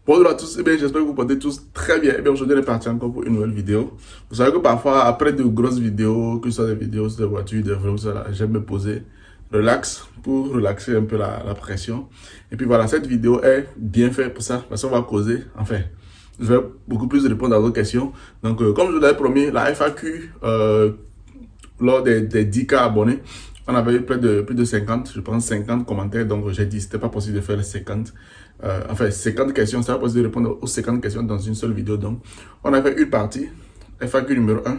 Bonjour à tous, j'espère que vous portez tous très bien. Aujourd'hui, on est parti encore pour une nouvelle vidéo. Vous savez que parfois, après de grosses vidéos, que ce soit des vidéos sur des voitures, des vlogs, j'aime me poser relax pour relaxer un peu la pression. Et puis voilà, cette vidéo est bien faite pour ça, parce qu'on va causer, enfin, je vais beaucoup plus répondre à vos questions. Donc, comme je vous l'avais promis, la FAQ, lors des 10K abonnés, on avait eu plus de 50, je pense 50 commentaires, donc j'ai dit c'était pas possible de faire les 50. Enfin, 50 questions, c'est pas possible de répondre aux 50 questions dans une seule vidéo. Donc, on a fait une partie, FAQ numéro 1,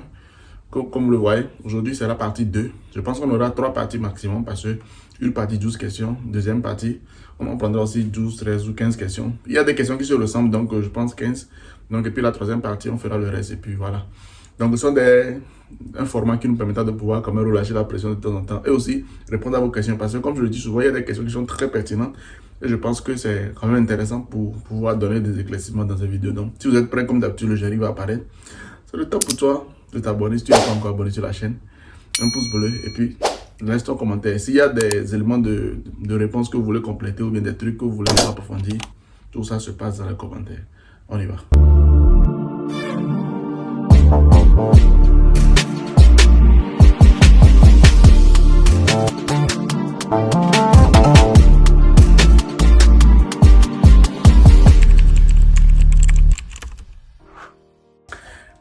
comme vous le voyez. Aujourd'hui, c'est la partie 2. Je pense qu'on aura 3 parties maximum parce que une partie 12 questions, deuxième partie, on prendra aussi 12, 13 ou 15 questions. Il y a des questions qui se ressemblent, donc je pense 15. Donc, et puis la troisième partie, on fera le reste et puis voilà. Donc, ce sont un format qui nous permettra de pouvoir quand même relâcher la pression de temps en temps et aussi répondre à vos questions. Parce que comme je le dis souvent, il y a des questions qui sont très pertinentes et je pense que c'est quand même intéressant pour pouvoir donner des éclaircissements dans ces vidéos. Donc, si vous êtes prêts, comme d'habitude, le générique va apparaître. C'est le temps pour toi de t'abonner si tu n'es pas encore abonné sur la chaîne. Un pouce bleu et puis laisse ton commentaire. S'il y a des éléments de réponse que vous voulez compléter ou bien des trucs que vous voulez approfondir, tout ça se passe dans les commentaires. On y va.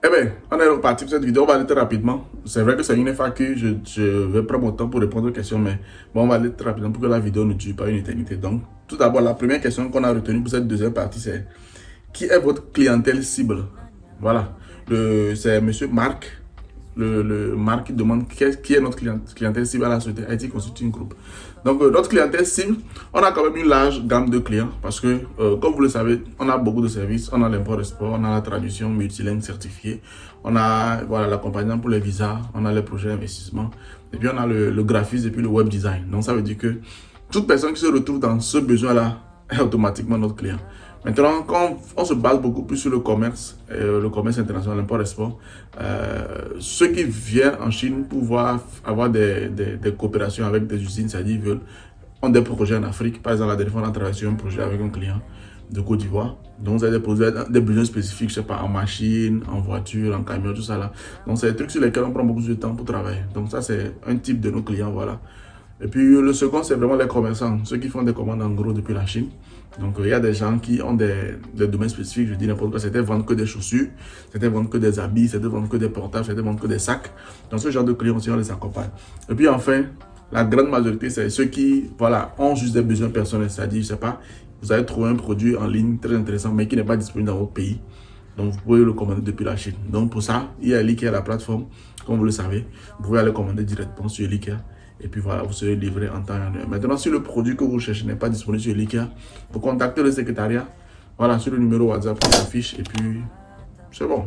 Eh bien, on est reparti pour cette vidéo, on va aller très rapidement. C'est vrai que c'est une FAQ, je vais prendre mon temps pour répondre aux questions, mais bon, on va aller très rapidement pour que la vidéo ne dure pas une éternité. Donc, tout d'abord, la première question qu'on a retenue pour cette deuxième partie, c'est qui est votre clientèle cible? Voilà, c'est monsieur Marc. Le Marc qui demande qui est notre clientèle cible à la société IT Consulting Group. Donc, notre clientèle cible, on a quand même une large gamme de clients parce que, comme vous le savez, on a beaucoup de services. On a l'import-export, on a la traduction multilingue certifiée, on a l'accompagnement pour les visas, on a les projets d'investissement, et puis on a le graphisme et puis le web design. Donc, ça veut dire que toute personne qui se retrouve dans ce besoin-là est automatiquement notre client. Maintenant, quand on se base beaucoup plus sur le commerce international, l'import-export, ceux qui viennent en Chine pour pouvoir avoir des coopérations avec des usines, c'est-à-dire ont des projets en Afrique. Par exemple, la dernière fois, on a travaillé sur un projet avec un client de Côte d'Ivoire. Donc, c'est des besoins spécifiques, je sais pas, en machine, en voiture, en camion, tout ça là. Donc, c'est des trucs sur lesquels on prend beaucoup de temps pour travailler. Donc, ça, c'est un type de nos clients, voilà. Et puis le second, c'est vraiment les commerçants, ceux qui font des commandes en gros depuis la Chine. Donc il y a des gens qui ont des domaines spécifiques, je dis n'importe quoi, c'était vendre que des chaussures, c'était vendre que des habits, c'était vendre que des portables, c'était vendre que des sacs. Donc ce genre de clients aussi, on les accompagne. Et puis enfin, la grande majorité, c'est ceux qui ont juste des besoins personnels, c'est-à-dire, je sais pas, vous avez trouvé un produit en ligne très intéressant, mais qui n'est pas disponible dans votre pays. Donc vous pouvez le commander depuis la Chine. Donc pour ça, il y a Elikia, la plateforme, comme vous le savez, vous pouvez aller commander directement sur Elikia. Et puis voilà, vous serez livré en temps et en heure. Maintenant, si le produit que vous cherchez n'est pas disponible sur Elikia, vous contactez le secrétariat, voilà, sur le numéro WhatsApp qui s'affiche, et puis c'est bon.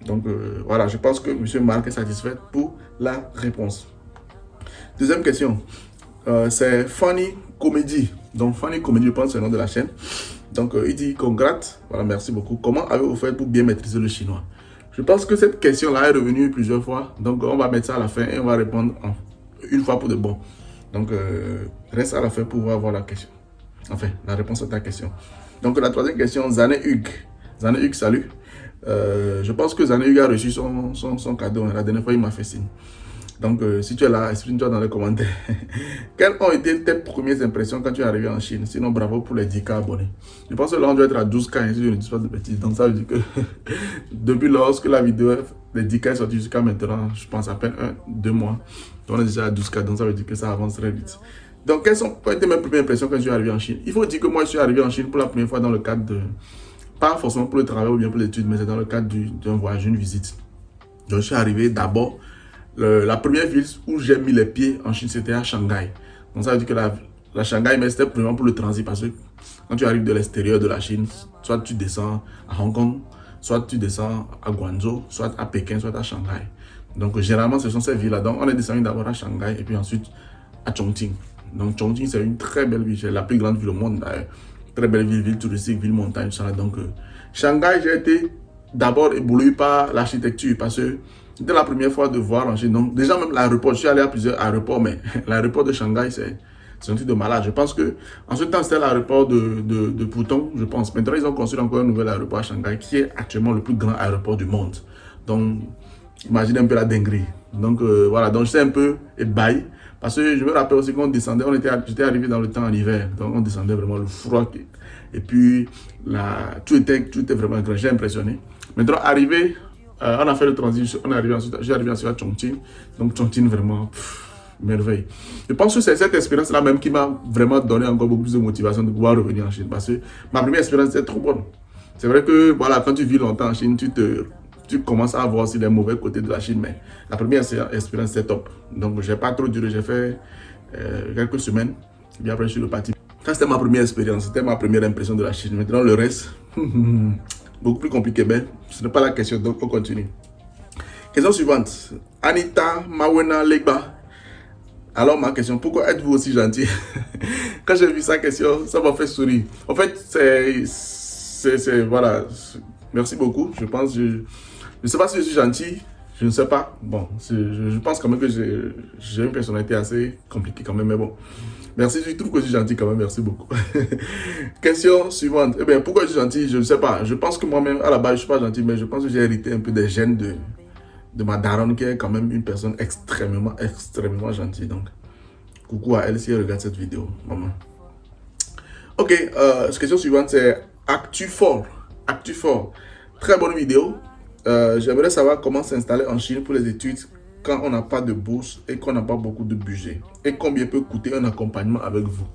Donc voilà, je pense que M. Marc est satisfait pour la réponse. Deuxième question, c'est Funny Comedy. Donc Funny Comedy, je pense que c'est le nom de la chaîne. Donc il dit, congrats, voilà, merci beaucoup. Comment avez-vous fait pour bien maîtriser le chinois? Je pense que cette question-là est revenue plusieurs fois. Donc on va mettre ça à la fin et on va répondre une fois pour de bon. Donc, reste à la fin pour voir la question. Enfin, la réponse à ta question. Donc, la troisième question, Zané Hugues. Zané Hugues, salut. Je pense que Zané Hugues a reçu son cadeau. La dernière fois, il m'a fait signe. Donc, si tu es là, exprime-toi dans les commentaires. Quelles ont été tes premières impressions quand tu es arrivé en Chine? Sinon, bravo pour les 10K abonnés. Je pense que là, on doit être à 12K, si je ne dis pas de bêtises. Donc, ça veut dire que depuis lorsque la vidéo des 10K est sortie jusqu'à maintenant, je pense à peine 1-2 mois, on est déjà à 12K. Donc, ça veut dire que ça avance très vite. Donc, quelles ont été mes premières impressions quand je suis arrivé en Chine? Il faut dire que moi, je suis arrivé en Chine pour la première fois dans le cadre de... Pas forcément pour le travail ou bien pour l'étude, mais c'est dans le cadre d'un voyage, une visite. Donc, je suis arrivé d'abord... La première ville où j'ai mis les pieds en Chine, c'était à Shanghai. Donc ça veut dire que la Shanghai, mais c'était vraiment pour le transit parce que quand tu arrives de l'extérieur de la Chine, soit tu descends à Hong Kong, soit tu descends à Guangzhou, soit à Pékin, soit à Shanghai. Donc généralement, ce sont ces villes-là. Donc on est descendu d'abord à Shanghai et puis ensuite à Chongqing. Donc Chongqing, c'est une très belle ville, c'est la plus grande ville au monde d'ailleurs. Très belle ville, ville touristique, ville montagne, tout ça. Donc Shanghai, j'ai été d'abord ébloui par l'architecture parce que c'était la première fois de voir en Chine. Donc, déjà, même l'aéroport, je suis allé à plusieurs aéroports, mais l'aéroport de Shanghai, C'est un truc de malade. Je pense que en ce temps, c'était l'aéroport de Pudong, je pense. Maintenant, ils ont construit encore un nouvel aéroport à Shanghai qui est actuellement le plus grand aéroport du monde. Donc, imaginez un peu la dinguerie. Donc, voilà. Donc, j'étais un peu ébahi. Parce que je me rappelle aussi qu'on descendait, j'étais arrivé dans le temps en hiver. Donc, on descendait vraiment le froid. Et puis, tout était vraiment grand. J'ai impressionné. Maintenant, arrivé, on a fait le transit. J'ai arrivé ensuite à Chongqing. Donc, Chongqing, vraiment... merveille. Je pense que c'est cette expérience-là même qui m'a vraiment donné encore beaucoup plus de motivation de pouvoir revenir en Chine. Parce que ma première expérience était trop bonne. C'est vrai que voilà, quand tu vis longtemps en Chine, tu commences à voir aussi les mauvais côtés de la Chine. Mais la première expérience, c'était top. Donc, je n'ai pas trop duré. J'ai fait quelques semaines. Et après, je suis reparti. Ça, c'était ma première expérience. C'était ma première impression de la Chine. Maintenant, le reste, beaucoup plus compliqué. Mais ce n'est pas la question. Donc, on continue. Question suivante. Anita Mawena Legba. Alors ma question, pourquoi êtes-vous aussi gentil? Quand j'ai vu sa question, ça m'a fait sourire. En fait, voilà, merci beaucoup. Je pense, je ne sais pas si je suis gentil, je ne sais pas. Bon, je pense quand même que j'ai une personnalité assez compliquée quand même, mais bon. Merci, je trouve que je suis gentil quand même, merci beaucoup. Question suivante. Eh bien, pourquoi je suis gentil? Je ne sais pas. Je pense que moi-même, à la base, je ne suis pas gentil, mais je pense que j'ai hérité un peu des gènes de ma daronne qui est quand même une personne extrêmement gentille. Donc, coucou à elle si elle regarde cette vidéo, maman. Ok, question suivante, c'est Actu Fort. Actu Fort. Très bonne vidéo. J'aimerais savoir comment s'installer en Chine pour les études quand on n'a pas de bourse et qu'on n'a pas beaucoup de budget. Et combien peut coûter un accompagnement avec vous.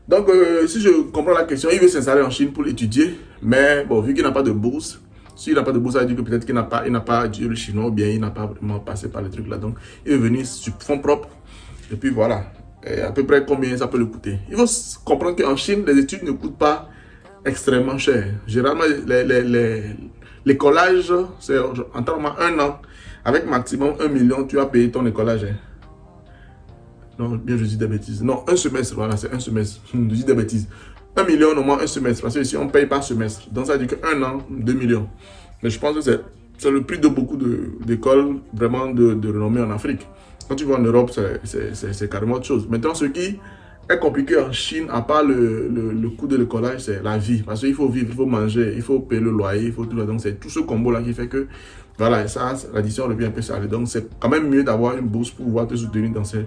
Donc, si je comprends la question, il veut s'installer en Chine pour étudier, mais bon, vu qu'il n'a pas de bourse, s'il n'a pas de bourse, ça veut dire que peut-être qu'il n'a pas étudié le chinois ou bien il n'a pas vraiment passé par les trucs là. Donc, il est venu sur fonds propres. Et puis voilà. Et à peu près combien ça peut le coûter. Il faut comprendre qu'en Chine, les études ne coûtent pas extrêmement cher. Généralement, les collages, c'est en temps normal 1 an. Avec maximum 1 million, tu as payé ton écolage. Non, bien je dis des bêtises. Non, un semestre, voilà, c'est un semestre. Je dis des bêtises. 1 million, au moins un semestre. Parce que ici, on ne paye pas semestre. Donc, ça veut dire qu'un an, 2 millions. Mais je pense que c'est le prix de beaucoup d'écoles vraiment de renommée en Afrique. Quand tu vas en Europe, c'est carrément autre chose. Maintenant, ce qui est compliqué en Chine, à part le coût de l'écolage, c'est la vie. Parce qu'il faut vivre, il faut manger, il faut payer le loyer, il faut tout. Donc, c'est tout ce combo-là qui fait que, voilà, ça, l'addition revient un peu salée. Donc, c'est quand même mieux d'avoir une bourse pour pouvoir te soutenir dans ce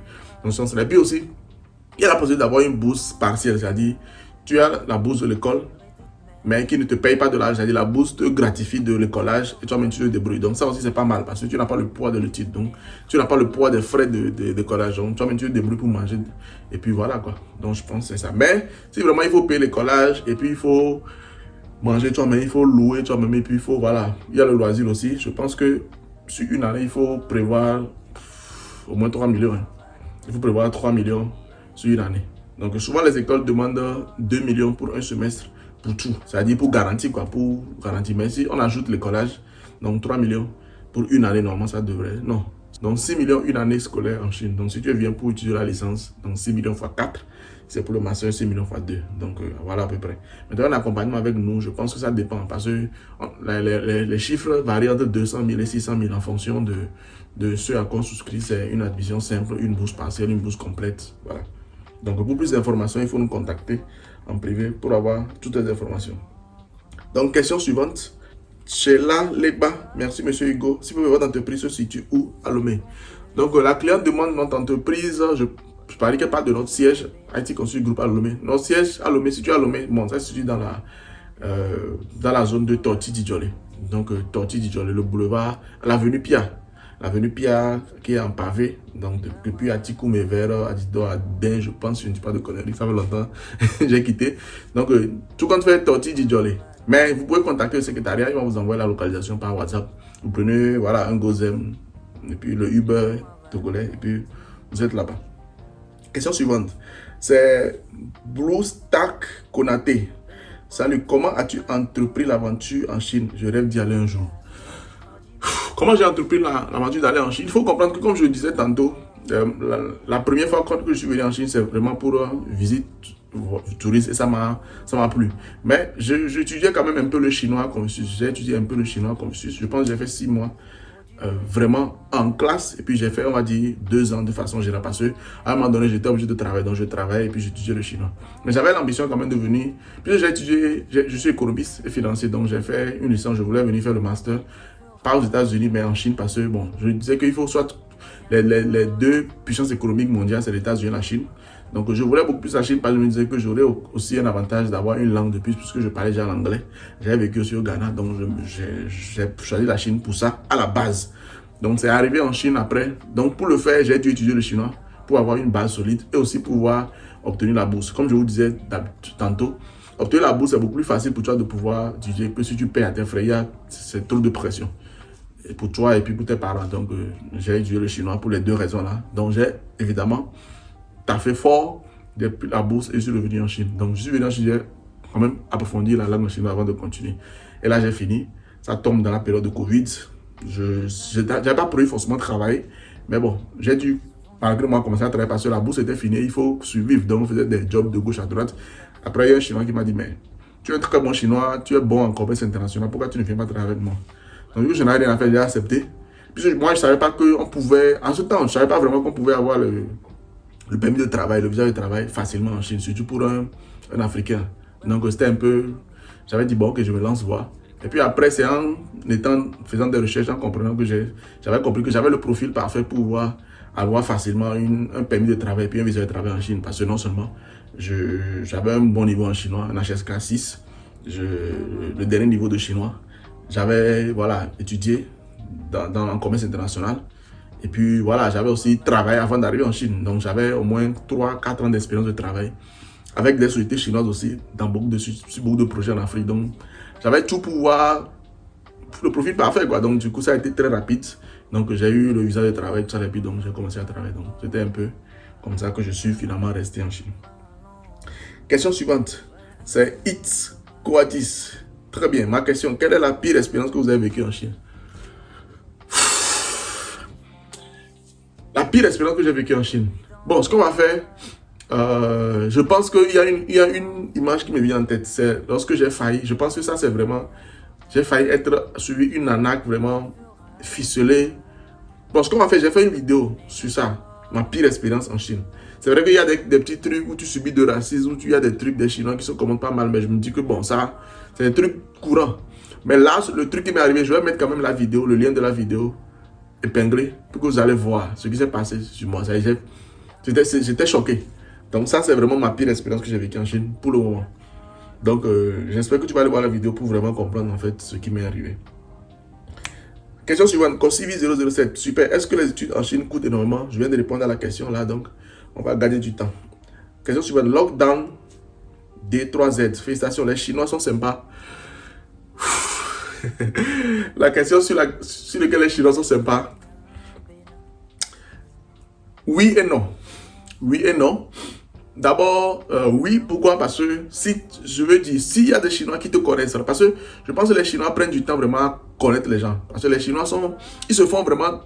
sens-là. Et puis aussi, il y a la possibilité d'avoir une bourse partielle, c'est-à-dire, tu as la bourse de l'école, mais qui ne te paye pas de l'argent, c'est-à-dire la bourse te gratifie de l'écolage et toi-même tu te débrouilles. Donc ça aussi c'est pas mal parce que tu n'as pas le poids de l'étude, donc tu n'as pas le poids des frais d'écolage, donc toi-même tu te débrouilles pour manger et puis voilà quoi. Donc je pense que c'est ça. Mais si vraiment il faut payer l'écolage et puis il faut manger toi-même, il faut louer toi-même et puis il faut voilà, il y a le loisir aussi. Je pense que sur une année il faut prévoir au moins 3 millions. Il faut prévoir 3 millions sur une année. Donc souvent les écoles demandent 2 millions pour un semestre. Pour tout, c'est-à-dire pour garantie quoi, pour garantie. Mais si on ajoute l'écolage, donc 3 millions pour une année, normalement ça devrait, non. Donc 6 millions une année scolaire en Chine. Donc si tu viens pour étudier la licence, donc 6 millions fois 4, c'est pour le master 6 millions fois 2. Donc voilà à peu près. Maintenant un accompagnement avec nous, je pense que ça dépend parce que les chiffres varient entre 200 000 et 600 000 en fonction de ce à quoi on souscrit. C'est une admission simple, une bourse partielle, une bourse complète, voilà. Donc pour plus d'informations, il faut nous contacter en privé pour avoir toutes les informations. Donc question suivante. Sheila Legba, merci monsieur Hugo. Si votre entreprise se situe où à Lomé? Donc la cliente demande notre entreprise, je parie qu'elle parle de notre siège, IT Consult Group à Lomé. Notre siège à Lomé, situé à Lomé, bon ça se situe dans la zone de Torti Djolé. Donc Torti Djolé, le boulevard, l'avenue Pia. L'avenue Pia qui est en pavé, donc depuis Atikoum et vers Adido à Ben, je pense, je ne dis pas de conneries, ça fait longtemps, j'ai quitté. Donc, tout compte fait, Torti Djolé. Mais vous pouvez contacter le secrétariat, il va vous envoyer la localisation par WhatsApp. Vous prenez, voilà, un Gozem, et puis le Uber togolais, et puis vous êtes là-bas. Question suivante, c'est Blue Stack Konaté. Salut, comment as-tu entrepris l'aventure en Chine? Je rêve d'y aller un jour. Comment j'ai entrepris l'aventure d'aller en Chine? Il faut comprendre que, comme je le disais tantôt, la première fois que je suis venu en Chine, c'est vraiment pour visite touriste et ça m'a plu. Mais j'étudiais quand même un peu le chinois Confucius. J'ai étudié un peu le chinois Confucius. Je pense que j'ai fait 6 mois vraiment en classe. Et puis j'ai fait, on va dire, 2 ans de façon générale parce qu'à un moment donné, j'étais obligé de travailler. Donc je travaillais et puis j'étudiais le chinois. Mais j'avais l'ambition quand même de venir. Puis j'ai étudié, je suis économiste et financier. Donc j'ai fait une licence, je voulais venir faire le master. Pas aux États-Unis, mais en Chine parce que, bon, je disais qu'il faut soit les deux puissances économiques mondiales, c'est les États-Unis et la Chine. Donc je voulais beaucoup plus la Chine parce que je me disais que j'aurais aussi un avantage d'avoir une langue de plus puisque je parlais déjà l'anglais. J'avais vécu aussi au Ghana, donc j'ai choisi la Chine pour ça à la base. Donc c'est arrivé en Chine après. Donc pour le faire, j'ai dû étudier le chinois pour avoir une base solide et aussi pouvoir obtenir la bourse. Comme je vous disais tantôt, obtenir la bourse c'est beaucoup plus facile pour toi de pouvoir étudier que si tu payes à tes frais, c'est trop de pression. Et pour toi et puis pour tes parents. Donc j'ai étudié le chinois pour les 2 raisons là. Donc j'ai évidemment fait fort depuis la bourse et je suis revenu en Chine. Donc je suis venu en Chine, j'ai quand même approfondi la langue chinoise avant de continuer. Et là j'ai fini. Ça tombe dans la période de Covid. Je n'avais pas prévu forcément de travailler. Mais bon, j'ai dû, malgré moi, commencer à travailler parce que la bourse était finie. Il faut survivre. Donc on faisait des jobs de gauche à droite. Après, il y a un Chinois qui m'a dit, mais tu es un très bon Chinois, tu es bon en commerce international. Pourquoi tu ne viens pas travailler avec moi? Donc je n'avais rien à faire, j'ai accepté. Puis moi, je ne savais pas qu'on pouvait, en ce temps, je ne savais pas vraiment qu'on pouvait avoir le permis de travail, le visa de travail facilement en Chine, surtout pour un Africain. Donc c'était un peu, j'avais dit bon que je me lance voir. Et puis après, c'est en faisant des recherches, en comprenant que j'avais compris que j'avais le profil parfait pour pouvoir avoir facilement un permis de travail et puis un visa de travail en Chine. Parce que non seulement j'avais un bon niveau en chinois, un HSK 6, le dernier niveau de chinois. J'avais voilà, étudié dans le commerce international. Et puis voilà, j'avais aussi travaillé avant d'arriver en Chine. Donc j'avais au moins 3-4 ans d'expérience de travail avec des sociétés chinoises aussi dans beaucoup de projets en Afrique. Donc j'avais tout pour voir le profil parfait quoi. Donc du coup ça a été très rapide. Donc j'ai eu le visa de travail, tout ça, et puis donc j'ai commencé à travailler. Donc c'était un peu comme ça que je suis finalement resté en Chine. Question suivante, c'est It's Coatis. Très bien, ma question, quelle est la pire expérience que vous avez vécue en Chine? La pire expérience que j'ai vécue en Chine. Bon, ce qu'on va faire, je pense qu'il y a une image qui me vient en tête. C'est lorsque j'ai failli, je pense que ça c'est vraiment, j'ai failli être suivi une arnaque vraiment ficelée. Bon, ce qu'on va faire, j'ai fait une vidéo sur ça, ma pire expérience en Chine. C'est vrai qu'il y a des petits trucs où tu subis de racisme, où il y a des trucs des Chinois qui se commandent pas mal, mais je me dis que bon, ça, c'est des trucs courants. Mais là, le truc qui m'est arrivé, je vais mettre quand même la vidéo, le lien de la vidéo épinglé pour que vous allez voir ce qui s'est passé sur moi. J'étais choqué. Donc ça, c'est vraiment ma pire expérience que j'ai vécue en Chine pour le moment. Donc j'espère que tu vas aller voir la vidéo pour vraiment comprendre en fait ce qui m'est arrivé. Question suivante, Cosivi 007. Super. Est-ce que les études en Chine coûtent énormément? Je viens de répondre à la question là, donc on va gagner du temps. Question suivante, Lockdown D3Z. Félicitations, les Chinois sont sympas. La question sur laquelle les Chinois sont sympas. Oui et non. Oui et non. D'abord, oui, pourquoi? Parce que si je veux dire, s'il y a des Chinois qui te connaissent, parce que je pense que les Chinois prennent du temps vraiment à connaître les gens. Parce que les Chinois ils se font vraiment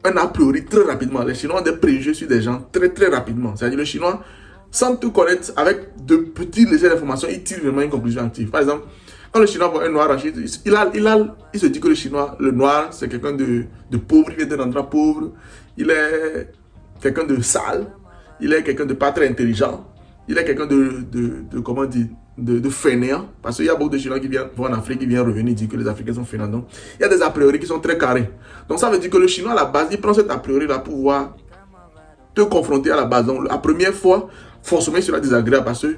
un a priori très rapidement. Les Chinois ont des préjugés sur des gens très très rapidement. C'est-à-dire le Chinois, sans te connaître, avec de petites légères informations, il tire vraiment une conclusion active. Par exemple, quand le Chinois voit un noir en Chine, il se dit que le noir, c'est quelqu'un de pauvre, il vient d'un endroit pauvre, il est quelqu'un de sale, il est quelqu'un de pas très intelligent, il est quelqu'un comment dire, de fainéant, parce qu'il y a beaucoup de Chinois qui vont en Afrique, qui viennent revenir dire que les Africains sont fainéants. Donc, il y a des a priori qui sont très carrés. Donc, ça veut dire que le Chinois, à la base, il prend cet a priori-là pour pouvoir te confronter à la base. Donc, la première fois, forcément, il sera désagréable parce que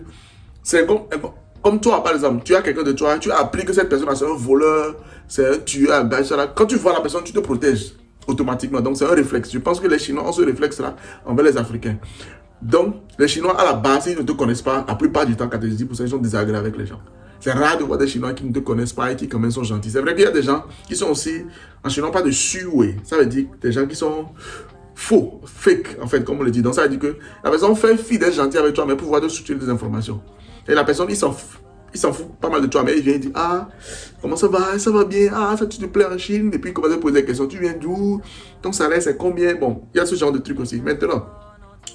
c'est comme toi, par exemple, tu as quelqu'un de toi, tu as appris que cette personne-là, c'est un voleur, c'est un tueur, un gars, quand tu vois la personne, tu te protèges automatiquement. Donc, c'est un réflexe. Je pense que les Chinois ont ce réflexe-là envers les Africains. Donc, les Chinois, à la base, ils ne te connaissent pas. La plupart du temps, 90%, ils sont désagréables avec les gens. C'est rare de voir des Chinois qui ne te connaissent pas et qui, quand même, sont gentils. C'est vrai qu'il y a des gens qui sont aussi, en chinois, pas de sué. Ça veut dire des gens qui sont faux, fake, en fait, comme on le dit. Donc, ça veut dire que la personne fait fi d'être gentil avec toi, mais pour pouvoir te soutirer des informations. Et la personne, il s'en fout pas mal de toi, mais il vient dire, ah, comment ça va bien, ah, ça tu te plais en Chine, et puis il commence à poser des questions, tu viens d'où, ton salaire c'est combien, bon, il y a ce genre de trucs aussi. Maintenant,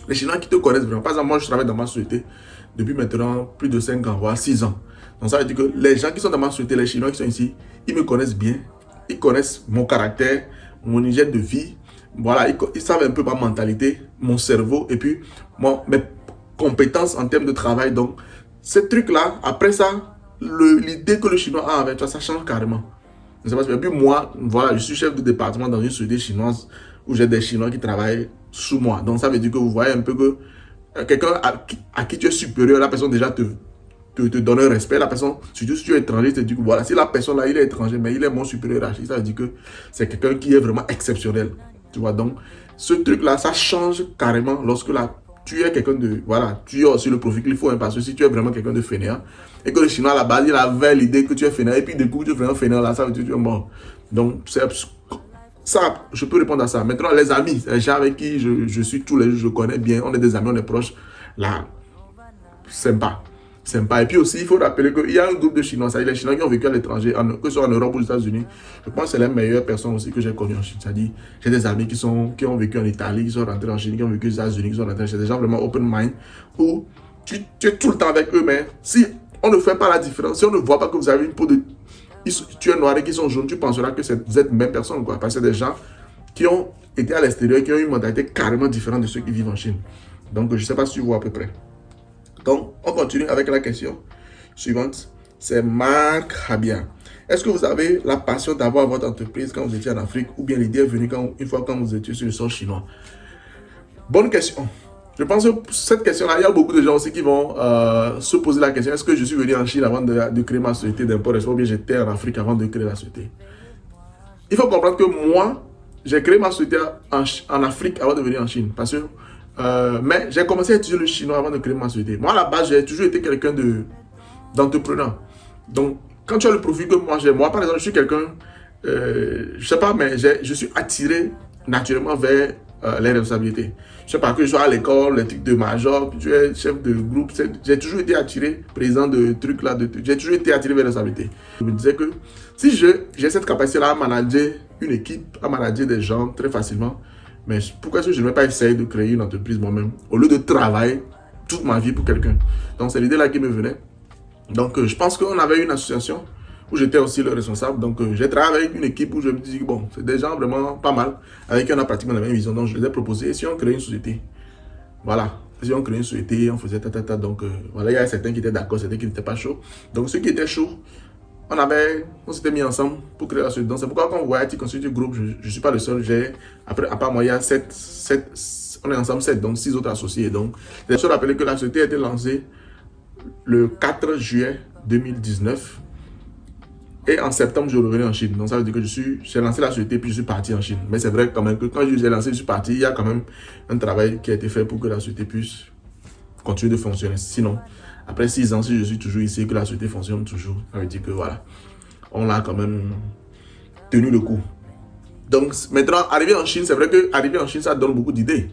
les Chinois qui te connaissent vraiment, par exemple, moi je travaille dans ma société depuis maintenant plus de 5 ans, voire 6 ans. Donc ça veut dire que les gens qui sont dans ma société, les Chinois qui sont ici, ils me connaissent bien, ils connaissent mon caractère, mon hygiène de vie. Voilà, ils savent un peu ma mentalité, mon cerveau et puis mes compétences en termes de travail. Donc, ces trucs-là, après ça, l'idée que le Chinois a avec toi, ça change carrément. Et puis moi, voilà, je suis chef de département dans une société chinoise où j'ai des Chinois qui travaillent sous moi. Donc, ça veut dire que vous voyez un peu que quelqu'un à qui tu es supérieur, la personne déjà te donne un respect. La personne, surtout si tu es étranger, te dit que voilà, si la personne là, il est étranger, mais il est mon supérieur hiérarchique, ça veut dire que c'est quelqu'un qui est vraiment exceptionnel. Tu vois, donc, ce truc-là, ça change carrément lorsque là, tu es quelqu'un de, voilà, tu as aussi le profil qu'il faut, hein, parce que si tu es vraiment quelqu'un de fainéant, et que le Chinois à la base, il avait l'idée que tu es fainéant, et puis du coup, tu es vraiment fainéant là, ça veut dire que tu es mort. Donc, ça, je peux répondre à ça. Maintenant, les amis, les gens avec qui je suis tous les jours, je connais bien, on est des amis, on est proches, là, sympa. Sympa. Et puis aussi, il faut rappeler qu'il y a un groupe de Chinois, c'est-à-dire les Chinois qui ont vécu à l'étranger, que ce soit en Europe ou aux États-Unis. Je pense que c'est les meilleures personnes aussi que j'ai connues en Chine. C'est-à-dire, j'ai des amis qui ont vécu en Italie, qui sont rentrés en Chine, qui ont vécu aux États-Unis, qui sont rentrés en Chine. C'est des gens vraiment open mind, où tu es tout le temps avec eux, mais si on ne fait pas la différence, si on ne voit pas que vous avez une peau de... Tu es noir et qu'ils sont jaunes, tu penseras que vous êtes même personne, quoi. Parce que c'est des gens qui ont été à l'extérieur, qui ont une mentalité carrément différente de ceux qui vivent en Chine. Donc, je ne sais pas si tu vois à peu près. Donc, on continue avec la question suivante. C'est Marc Habia. Est-ce que vous avez la passion d'avoir votre entreprise quand vous étiez en Afrique ou bien l'idée est venue une fois quand vous étiez sur le sol chinois? Bonne question. Je pense que cette question-là, il y a beaucoup de gens aussi qui vont se poser la question. Est-ce que je suis venu en Chine avant de créer ma société d'import-export ou bien j'étais en Afrique avant de créer la société? Il faut comprendre que moi, j'ai créé ma société en Afrique avant de venir en Chine. Parce que mais j'ai commencé à étudier le chinois avant de créer ma société. Moi, à la base, j'ai toujours été quelqu'un d'entrepreneur. Donc, quand tu as le profil que moi j'ai, moi, par exemple, je suis quelqu'un, je sais pas, mais je suis attiré naturellement vers les responsabilités. Je sais pas, que je sois à l'école, les trucs de major, tu es chef de groupe, j'ai toujours été attiré, président de trucs là, j'ai toujours été attiré vers les responsabilités. Je me disais que si j'ai cette capacité-là à manager une équipe, à manager des gens très facilement, mais pourquoi est-ce que je ne vais pas essayer de créer une entreprise moi-même au lieu de travailler toute ma vie pour quelqu'un? Donc, c'est l'idée-là qui me venait. Donc, je pense qu'on avait une association où j'étais aussi le responsable. Donc, j'ai travaillé avec une équipe où je me dis, bon, c'est des gens vraiment pas mal, avec qui on a pratiquement la même vision. Donc, je les ai proposé, si on crée une société, voilà. Si on crée une société, on faisait ta. Donc, voilà, il y a certains qui étaient d'accord, certains qui n'étaient pas chauds. Donc, ceux qui étaient chauds, on s'était mis ensemble pour créer la société. Donc, c'est pourquoi quand vous voyez qui constitue le groupe, je ne suis pas le seul. À part moi, il y a on est ensemble 7, donc 6 autres associés. Donc, je me rappeler que la société a été lancée le 4 juillet 2019. Et en septembre, je revenais en Chine. Donc, ça veut dire que j'ai lancé la société puis je suis parti en Chine. Mais c'est vrai quand même que quand j'ai lancé, je suis parti, il y a quand même un travail qui a été fait pour que la société puisse continuer de fonctionner. Sinon, après 6 ans, si je suis toujours ici et que la société fonctionne toujours, ça veut dire que voilà, on a quand même tenu le coup. Donc maintenant, arriver en Chine, c'est vrai que arriver en Chine, ça donne beaucoup d'idées.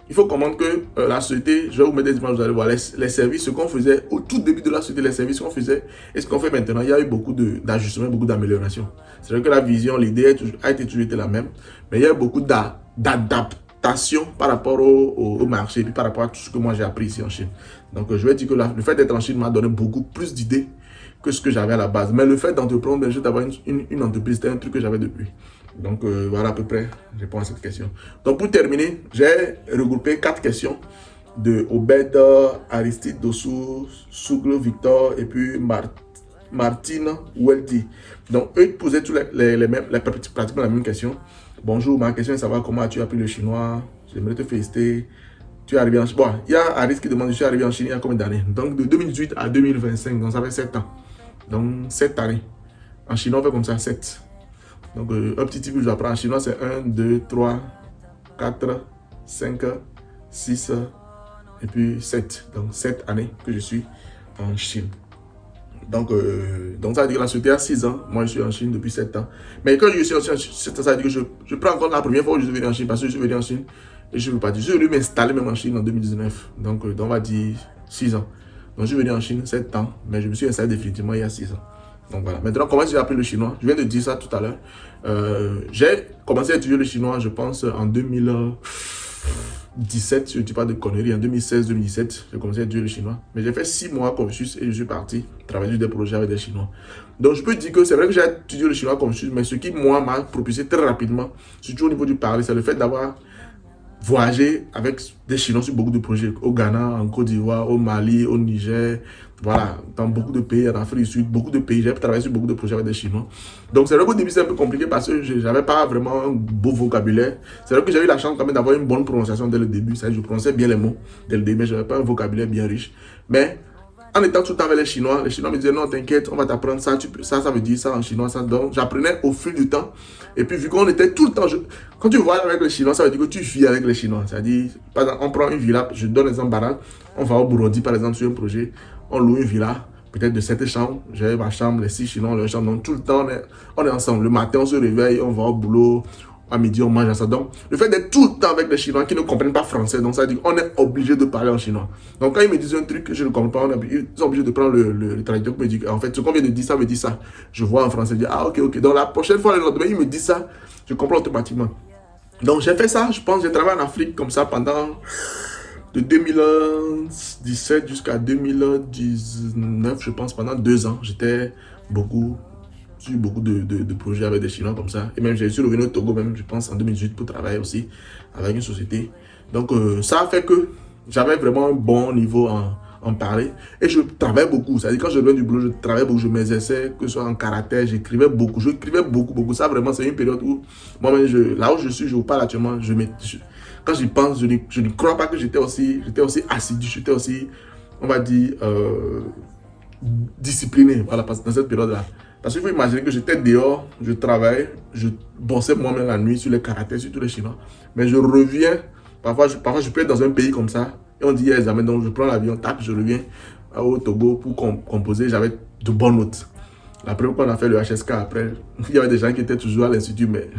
Il faut comprendre que la société, je vais vous mettre des images, vous allez voir, les services, ce qu'on faisait au tout début de la société, les services qu'on faisait et ce qu'on fait maintenant, il y a eu beaucoup d'ajustements, beaucoup d'améliorations. C'est vrai que la vision, l'idée a toujours été la même, mais il y a eu beaucoup d'adaptation par rapport au marché et puis par rapport à tout ce que moi j'ai appris ici en Chine. Donc je vais dire que le fait d'être en Chine m'a donné beaucoup plus d'idées que ce que j'avais à la base. Mais le fait d'entreprendre, juste d'avoir une entreprise, c'était un truc que j'avais depuis. Donc voilà à peu près, je réponds à cette question. Donc pour terminer, j'ai regroupé 4 questions de Obed, Aristide, Dossou, Sougle, Victor et puis Martine Welty. Donc eux posaient tous pratiquement la même question. Bonjour, ma question est de savoir comment as-tu appris le chinois. J'aimerais te féliciter. Tu es arrivé en Chine. Bon, il y a Aris qui demande, je suis arrivé en Chine il y a combien d'années? Donc de 2018 à 2025, donc ça fait 7 ans. Donc 7 années. En chinois, on fait comme ça, 7. Donc un petit type que j'apprends en chinois, c'est 1, 2, 3, 4, 5, 6 et puis 7. Donc 7 années que je suis en Chine. Donc ça veut dire que la société a 6 ans. Moi, je suis en Chine depuis 7 ans. Mais quand je suis en Chine, ça veut dire que je prends encore la première fois où je suis venu en Chine parce que je suis venu en Chine et je ne veux pas dire. Je suis venu m'installer même en Chine en 2019. Donc on va dire 6 ans. Donc je suis venu en Chine 7 ans, mais je me suis installé définitivement il y a 6 ans. Donc voilà. Maintenant, comment j'ai appris le chinois? Je viens de dire ça tout à l'heure. J'ai commencé à étudier le chinois, je pense, en 2000. 2017, je ne dis pas de conneries, en 2016-2017, j'ai commencé à étudier le chinois. Mais j'ai fait 6 mois à Confucius et je suis parti travailler sur des projets avec des Chinois. Donc je peux dire que c'est vrai que j'ai étudié le chinois à Confucius, mais ce qui, moi, m'a propulsé très rapidement, surtout au niveau du parler, c'est le fait d'avoir voyager avec des Chinois sur beaucoup de projets, au Ghana, en Côte d'Ivoire, au Mali, au Niger, voilà, dans beaucoup de pays, en Afrique du Sud, beaucoup de pays, j'ai travaillé sur beaucoup de projets avec des Chinois. Donc c'est vrai qu'au début c'est un peu compliqué parce que je n'avais pas vraiment un beau vocabulaire. C'est vrai que j'ai eu la chance quand même d'avoir une bonne prononciation dès le début, je prononçais bien les mots dès le début, mais je n'avais pas un vocabulaire bien riche. Mais en étant tout le temps avec les Chinois me disaient non, t'inquiète, on va t'apprendre ça, ça veut dire ça en chinois, ça. Donc j'apprenais au fil du temps. Et puis vu qu'on était tout le temps, quand tu voyages avec les Chinois, ça veut dire que tu vis avec les Chinois. C'est-à-dire, par exemple, on prend une villa, je donne l'exemple banal, on va au Burundi par exemple sur un projet, on loue une villa, peut-être de 7 chambres, j'ai ma chambre, les 6 Chinois, leur chambre, donc tout le temps on est ensemble. Le matin on se réveille, on va au boulot. À midi, on mange à ça. Donc, le fait d'être tout le temps avec les Chinois qui ne comprennent pas français, donc ça veut dire qu'on est obligé de parler en chinois. Donc, quand ils me disent un truc que je ne comprends pas, ils sont obligés de prendre le traducteur qui me dit en fait, ce qu'on vient de dire, ça veut dire ça. Je vois en français, je dis ah, ok, ok. Donc, la prochaine fois, le lendemain, ils me disent ça, je comprends automatiquement. Donc, j'ai fait ça, je pense, j'ai travaillé en Afrique comme ça pendant de 2017 jusqu'à 2019, je pense, pendant 2 ans. J'étais beaucoup de projets avec des Chinois comme ça. Et même, j'ai suis revenu au Togo, même, je pense, en 2018 pour travailler aussi avec une société. Donc, ça a fait que j'avais vraiment un bon niveau en parler. Et je travaillais beaucoup. C'est-à-dire, quand je reviens du boulot, je travaillais beaucoup, je m'exerçais, que ce soit en caractère, j'écrivais beaucoup. Beaucoup. Ça, vraiment, c'est une période où, moi-même, là où je suis, je vous parle actuellement, quand j'y pense, je ne crois pas que j'étais aussi assidu, j'étais aussi, on va dire, discipliné, voilà, dans cette période-là. Parce qu'il faut imaginer que j'étais dehors, je travaillais, je bossais moi-même la nuit sur les caractères, sur tous les Chinois. Mais je reviens, parfois je peux être dans un pays comme ça, et on dit il y a examen, donc je prends l'avion, tac, je reviens au Togo pour composer, j'avais de bonnes notes. La première fois qu'on a fait le HSK, après, il y avait des gens qui étaient toujours à l'institut, mais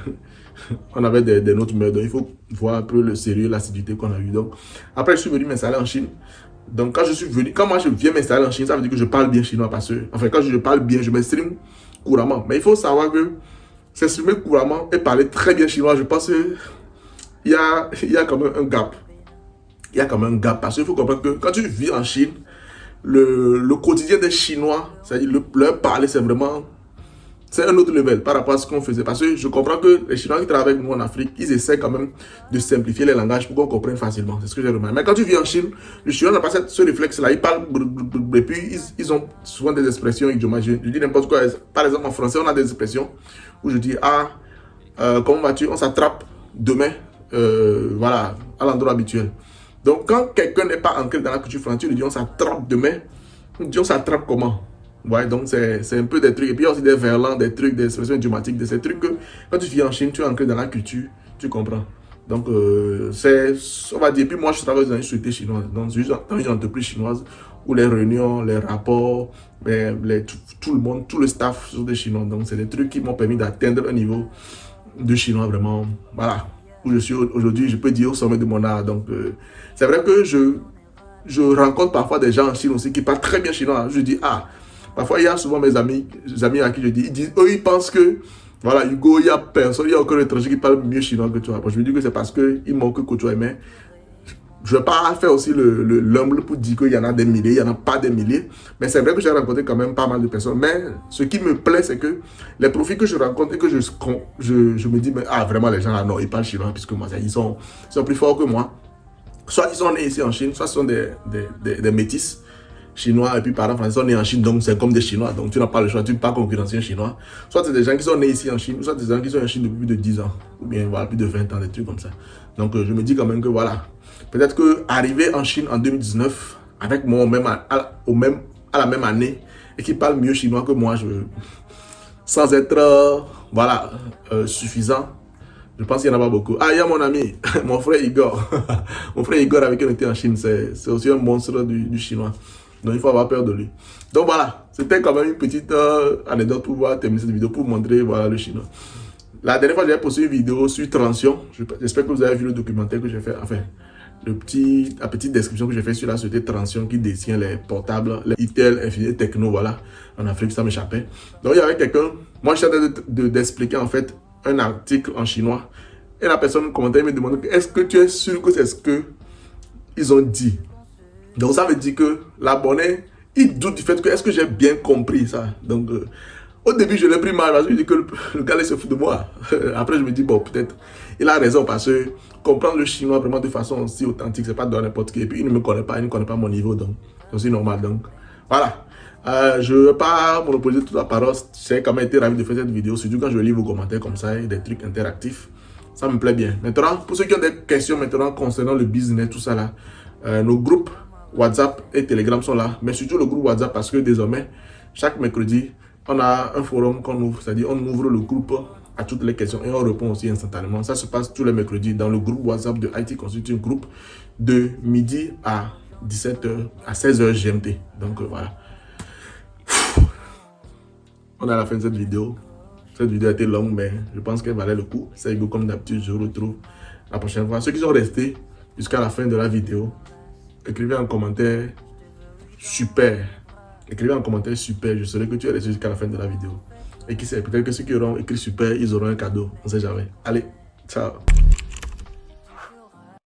on avait des notes meilleures, donc il faut voir un peu le sérieux, l'assiduité qu'on a eu. Donc, après, je suis venu m'installer en Chine. Donc, quand moi je viens m'installer en Chine, ça veut dire que je parle bien chinois parce que, enfin, quand je parle bien, je m'exprime couramment. Mais il faut savoir que s'exprimer couramment et parler très bien chinois, je pense qu'il y a quand même un gap. Il y a quand même un gap parce qu'il faut comprendre que quand tu vis en Chine, le quotidien des Chinois, c'est-à-dire leur parler, c'est un autre level par rapport à ce qu'on faisait. Parce que je comprends que les Chinois qui travaillent avec nous en Afrique, ils essaient quand même de simplifier les langages pour qu'on comprenne facilement. C'est ce que j'ai remarqué. Mais quand tu vis en Chine, le Chinois n'a pas ce réflexe-là. Ils parlent et puis ils ont souvent des expressions idiomatique. Je dis n'importe quoi. Par exemple, en français, on a des expressions où je dis ah, comment vas-tu? On s'attrape demain, voilà, à l'endroit habituel. Donc, quand quelqu'un n'est pas ancré dans la culture française, tu lui dis on s'attrape demain. On dit on s'attrape comment? Ouais, donc c'est un peu des trucs. Et puis il y a aussi des verlans, des trucs, des expressions idiomatiques, de ces trucs que quand tu vis en Chine, tu es ancré dans la culture, tu comprends. Donc, on va dire, puis moi je travaille dans une société chinoise, dans une entreprise chinoise où les réunions, les rapports, tout le monde, tout le staff sont des Chinois. Donc, c'est des trucs qui m'ont permis d'atteindre un niveau de chinois vraiment, voilà, où je suis aujourd'hui, je peux dire au sommet de mon art. Donc, c'est vrai que je rencontre parfois des gens en Chine aussi qui parlent très bien chinois. Je dis, ah, parfois, il y a souvent mes amis à qui je dis, eux, ils pensent que, voilà, Hugo, il y a personne, il y a aucun étranger qui parle mieux chinois que toi. Bon, je me dis que c'est parce qu'ils m'ont que côtoyé, mais je ne vais pas faire aussi l'humble pour dire qu'il y en a des milliers, il n'y en a pas des milliers. Mais c'est vrai que j'ai rencontré quand même pas mal de personnes. Mais ce qui me plaît, c'est que les profils que je rencontre et que je me dis, mais, ah, vraiment, les gens là, non, ils parlent chinois, puisque moi, ils sont plus forts que moi. Soit ils sont nés ici en Chine, soit ils sont des métis chinois et puis parents français sont nés en Chine, donc c'est comme des Chinois, donc tu n'as pas le choix, tu ne peux pas concurrencer un Chinois. Soit c'est des gens qui sont nés ici en Chine, soit des gens qui sont en Chine depuis plus de 10 ans, ou bien voilà, plus de 20 ans, des trucs comme ça. Donc je me dis quand même que voilà, peut-être que arriver en Chine en 2019, avec moi à la même année, et qui parle mieux chinois que moi, sans être voilà, suffisant, je pense qu'il n'y en a pas beaucoup. Ah, il y a mon ami, mon frère Igor. Mon frère Igor avec qui on était en Chine, c'est aussi un monstre du chinois. Donc il faut avoir peur de lui. Donc voilà, c'était quand même une petite anecdote pour pouvoir terminer cette vidéo, pour montrer voilà, le chinois. La dernière fois, j'avais posté une vidéo sur Transion. J'espère que vous avez vu le documentaire que j'ai fait. Enfin, la petite description que j'ai fait sur la société Transion qui détient les portables, les Itel, Infinity Techno, voilà. En Afrique, ça m'échappait. Donc il y avait quelqu'un, moi je suis en train d'expliquer en fait un article en chinois. Et la personne commentaire me demande, est-ce que tu es sûr que c'est ce que ils ont dit? Donc ça veut dire que l'abonné, il doute du fait que est-ce que j'ai bien compris ça. Donc au début je l'ai pris mal parce que je dis que le gars il se fout de moi. Après je me dis bon peut-être il a raison parce que comprendre le chinois vraiment de façon aussi authentique c'est pas dans n'importe qui. Et puis il ne me connaît pas, il ne connaît pas mon niveau donc c'est aussi normal. Donc voilà. Je ne vais pas monopoliser toute la parole. J'ai quand même été ravi de faire cette vidéo, surtout quand je lis vos commentaires comme ça et des trucs interactifs. Ça me plaît bien. Maintenant, pour ceux qui ont des questions maintenant concernant le business, tout ça là, nos groupes WhatsApp et Telegram sont là, mais surtout le groupe WhatsApp parce que désormais, chaque mercredi, on a un forum qu'on ouvre, c'est-à-dire on ouvre le groupe à toutes les questions et on répond aussi instantanément. Ça se passe tous les mercredis dans le groupe WhatsApp de IT Consulting Group de midi à 17h, à 16h GMT. Donc voilà. On est à la fin de cette vidéo. Cette vidéo a été longue, mais je pense qu'elle valait le coup. C'est Hugo comme d'habitude, je vous retrouve la prochaine fois. Ceux qui sont restés jusqu'à la fin de la vidéo, écrivez un commentaire super. Écrivez un commentaire super. Je saurai que tu es resté jusqu'à la fin de la vidéo. Et qui sait, peut-être que ceux qui auront écrit super, ils auront un cadeau. On ne sait jamais. Allez, ciao.